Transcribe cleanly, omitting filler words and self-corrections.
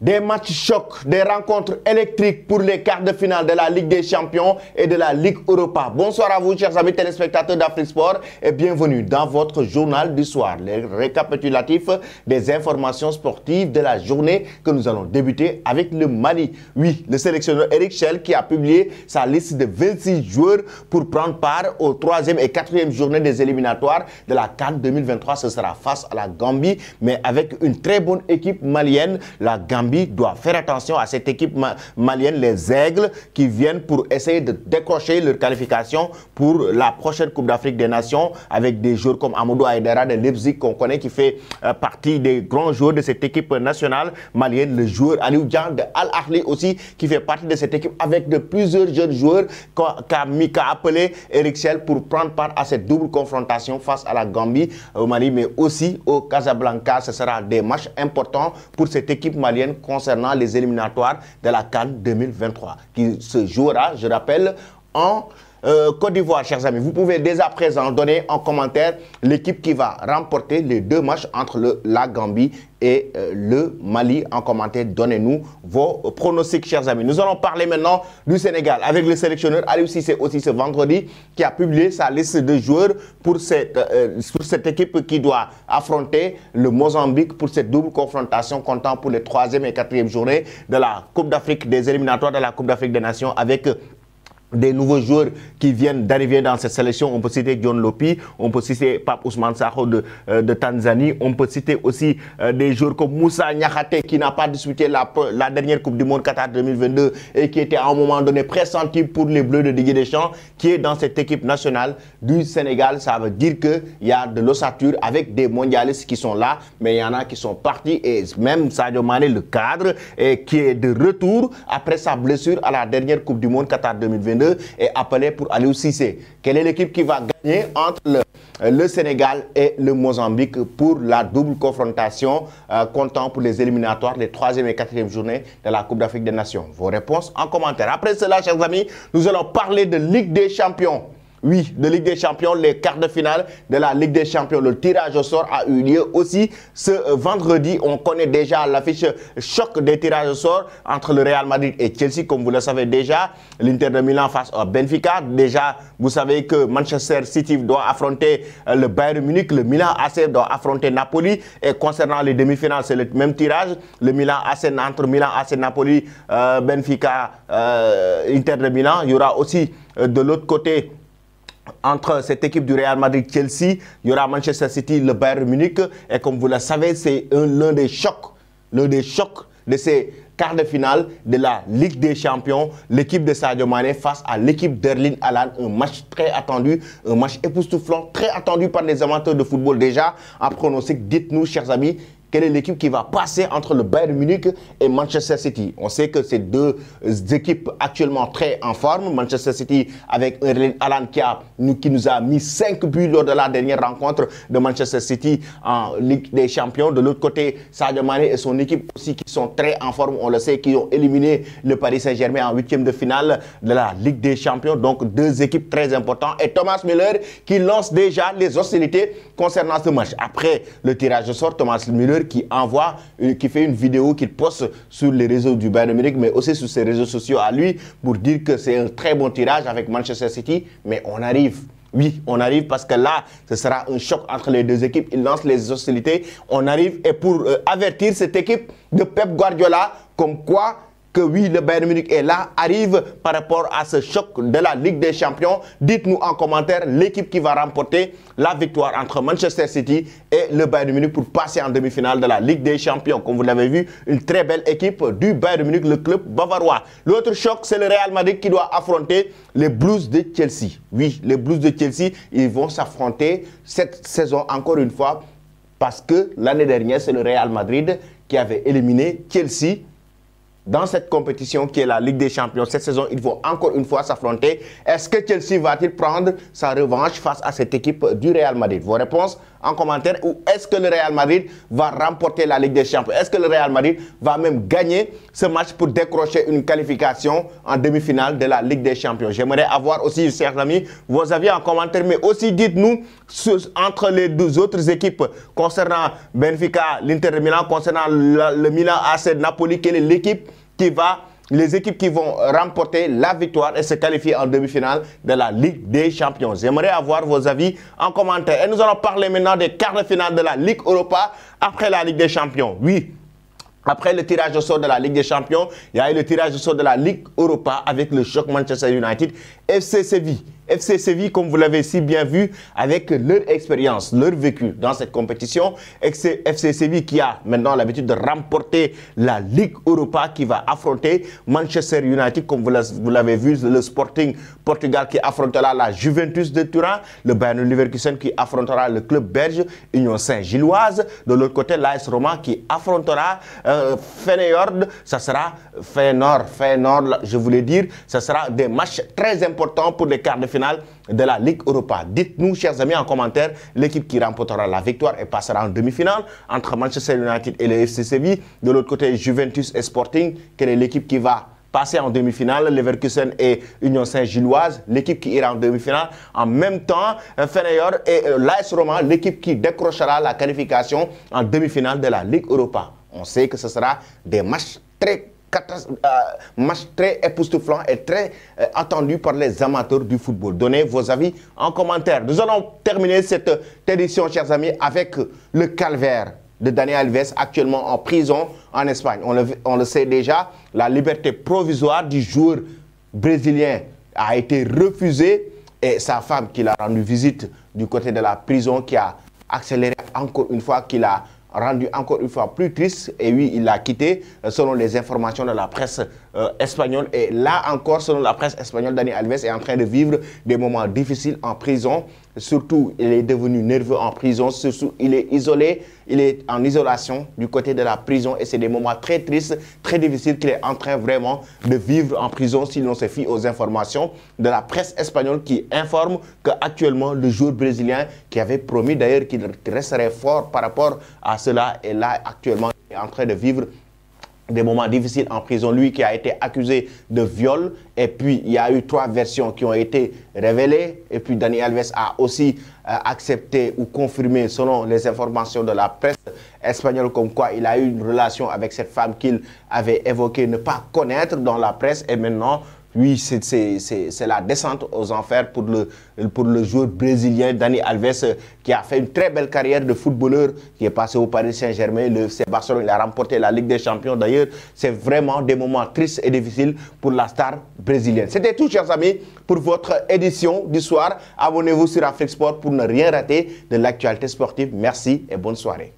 Des matchs chocs, des rencontres électriques pour les quarts de finale de la Ligue des Champions et de la Ligue Europa. Bonsoir à vous, chers amis téléspectateurs d'Afrique Sport, et bienvenue dans votre journal du soir. Les récapitulatifs des informations sportives de la journée que nous allons débuter avec le Mali. Oui, le sélectionneur Eric Chelle qui a publié sa liste de 26 joueurs pour prendre part aux 3e et 4e journées des éliminatoires de la CAN 2023. Ce sera face à la Gambie, mais avec une très bonne équipe malienne. La Gambie doit faire attention à cette équipe malienne, les Aigles, qui viennent pour essayer de décrocher leur qualification pour la prochaine Coupe d'Afrique des Nations, avec des joueurs comme Amadou Aïdara de Leipzig qu'on connaît, qui fait partie des grands joueurs de cette équipe nationale malienne, le joueur Aliou Dian de Al Ahly aussi, qui fait partie de cette équipe, avec de plusieurs jeunes joueurs qu'a appelé Eric Chelle pour prendre part à cette double confrontation face à la Gambie au Mali, mais aussi au Casablanca. Ce sera des matchs importants pour cette équipe malienne concernant les éliminatoires de la CAN 2023 qui se jouera, je rappelle, en Côte d'Ivoire, chers amis. Vous pouvez dès à présent donner en commentaire l'équipe qui va remporter les deux matchs entre la Gambie et le Mali. En commentaire, donnez-nous vos pronostics, chers amis. Nous allons parler maintenant du Sénégal avec le sélectionneur Aliou Cissé aussi ce vendredi, qui a publié sa liste de joueurs pour cette équipe qui doit affronter le Mozambique pour cette double confrontation, comptant pour les 3e et 4e journées de la Coupe d'Afrique, des éliminatoires de la Coupe d'Afrique des Nations, avec des nouveaux joueurs qui viennent d'arriver dans cette sélection. On peut citer John Lopi, on peut citer Pape Ousmane Sakho de Tanzanie, on peut citer aussi des joueurs comme Moussa Niakhaté, qui n'a pas disputé la dernière Coupe du Monde Qatar 2022 et qui était à un moment donné pressenti pour les Bleus de Didier Deschamps, qui est dans cette équipe nationale du Sénégal. Ça veut dire qu'il y a de l'ossature avec des mondialistes qui sont là, mais il y en a qui sont partis, et même Sadio Mané, le cadre, qui est de retour après sa blessure à la dernière Coupe du Monde Qatar 2022, est appelé pour Aliou Cissé. Quelle est l'équipe qui va gagner entre le Sénégal et le Mozambique pour la double confrontation, comptant pour les éliminatoires, les 3e et 4e journées de la Coupe d'Afrique des Nations? Vos réponses en commentaire. Après cela, chers amis, nous allons parler de Ligue des Champions. Oui, de Ligue des Champions, les quarts de finale de la Ligue des Champions. Le tirage au sort a eu lieu aussi ce vendredi. On connaît déjà l'affiche choc des tirages au sort entre le Real Madrid et Chelsea. Comme vous le savez déjà, l'Inter de Milan face au Benfica. Déjà, vous savez que Manchester City doit affronter le Bayern Munich. Le Milan AC doit affronter Napoli. Et concernant les demi-finales, c'est le même tirage. Le Milan AC, entre Milan AC, Napoli, Benfica, Inter de Milan. Il y aura aussi de l'autre côté, entre cette équipe du Real Madrid-Chelsea, il y aura Manchester City, le Bayern Munich. Et comme vous le savez, c'est l'un des chocs de ces quarts de finale de la Ligue des Champions. L'équipe de Sadio Mané face à l'équipe d'Erling Haaland. Un match très attendu, un match époustouflant, très attendu par les amateurs de football. Déjà, en pronostic, dites-nous, chers amis, quelle est l'équipe qui va passer entre le Bayern Munich et Manchester City? On sait que ces deux équipes actuellement très en forme. Manchester City avec Erling Haaland qui nous a mis 5 buts lors de la dernière rencontre de Manchester City en Ligue des Champions. De l'autre côté, Sadio Mané et son équipe aussi qui sont très en forme. On le sait, qui ont éliminé le Paris Saint-Germain en 8e de finale de la Ligue des Champions. Donc deux équipes très importantes. Et Thomas Müller qui lance déjà les hostilités concernant ce match. Après le tirage au sort, Thomas Müller qui fait une vidéo qu'il poste sur les réseaux du Bayern Munich, mais aussi sur ses réseaux sociaux à lui, pour dire que c'est un très bon tirage avec Manchester City. Mais on arrive. Oui, on arrive parce que là, ce sera un choc entre les deux équipes. Il lance les hostilités. On arrive, et pour avertir cette équipe de Pep Guardiola, comme quoi que oui, le Bayern Munich est là, arrive par rapport à ce choc de la Ligue des Champions. Dites-nous en commentaire l'équipe qui va remporter la victoire entre Manchester City et le Bayern Munich pour passer en demi-finale de la Ligue des Champions. Comme vous l'avez vu, une très belle équipe du Bayern Munich, le club bavarois. L'autre choc, c'est le Real Madrid qui doit affronter les Blues de Chelsea. Oui, les Blues de Chelsea, ils vont s'affronter cette saison encore une fois, parce que l'année dernière, c'est le Real Madrid qui avait éliminé Chelsea dans cette compétition qui est la Ligue des Champions. Cette saison, ils vont encore une fois s'affronter. Est-ce que Chelsea va-t-il prendre sa revanche face à cette équipe du Real Madrid? Vos réponses en commentaire, ou est-ce que le Real Madrid va remporter la Ligue des Champions? Est-ce que le Real Madrid va même gagner ce match pour décrocher une qualification en demi-finale de la Ligue des Champions? J'aimerais avoir aussi, chers amis, vos avis en commentaire, mais aussi dites-nous entre les deux autres équipes concernant Benfica, l'Inter de Milan, concernant le Milan AC Napoli, quelle est l'équipe qui va... les équipes qui vont remporter la victoire et se qualifier en demi-finale de la Ligue des Champions. J'aimerais avoir vos avis en commentaire. Et nous allons parler maintenant des quarts de finale de la Ligue Europa après la Ligue des Champions. Oui, après le tirage au sort de la Ligue des Champions, il y a eu le tirage au sort de la Ligue Europa avec le choc Manchester United, FC Séville. FC Séville, comme vous l'avez si bien vu, avec leur expérience, leur vécu dans cette compétition. FC Séville qui a maintenant l'habitude de remporter la Ligue Europa, qui va affronter Manchester United, comme vous l'avez vu, le Sporting Portugal qui affrontera la Juventus de Turin, le Bayern Leverkusen qui affrontera le club belge Union Saint-Gilloise. De l'autre côté, l'AS Roma qui affrontera Feyenoord. Ça sera Feyenoord, je voulais dire, ça sera des matchs très importants pour les quarts de finale de la Ligue Europa. Dites-nous, chers amis, en commentaire, l'équipe qui remportera la victoire et passera en demi-finale entre Manchester United et le FC Séville. De l'autre côté, Juventus et Sporting, quelle est l'équipe qui va passer en demi-finale? Leverkusen et Union Saint-Gilloise, l'équipe qui ira en demi-finale. En même temps, Feyenoord et l'AS Roma, l'équipe qui décrochera la qualification en demi-finale de la Ligue Europa. On sait que ce sera des matchs très époustouflant et très attendu par les amateurs du football. Donnez vos avis en commentaire. Nous allons terminer cette édition, chers amis, avec le calvaire de Dani Alves, actuellement en prison en Espagne. On le sait déjà, la liberté provisoire du joueur brésilien a été refusée et sa femme qui l'a rendu visite du côté de la prison, qui a accéléré encore une fois, qui l'a rendu encore une fois plus triste, et oui, il l'a quitté selon les informations de la presse espagnole. Et là encore, selon la presse espagnole, Dani Alves est en train de vivre des moments difficiles en prison. Surtout, il est devenu nerveux en prison. Surtout, il est isolé. Il est en isolation du côté de la prison. Et c'est des moments très tristes, très difficiles qu'il est en train vraiment de vivre en prison, si l'on se fie aux informations de la presse espagnole qui informe qu'actuellement, le joueur brésilien qui avait promis d'ailleurs qu'il resterait fort par rapport à cela est là actuellement en train de vivre des moments difficiles en prison. Lui qui a été accusé de viol, et puis il y a eu 3 versions qui ont été révélées, et puis Dani Alves a aussi accepté ou confirmé selon les informations de la presse espagnole comme quoi il a eu une relation avec cette femme qu'il avait évoqué ne pas connaître dans la presse. Et maintenant, oui, c'est la descente aux enfers pour le joueur brésilien Dani Alves, qui a fait une très belle carrière de footballeur, qui est passé au Paris Saint-Germain, le FC Barcelone, il a remporté la Ligue des Champions. D'ailleurs, c'est vraiment des moments tristes et difficiles pour la star brésilienne. C'était tout, chers amis, pour votre édition du soir. Abonnez-vous sur Afrique Sport pour ne rien rater de l'actualité sportive. Merci et bonne soirée.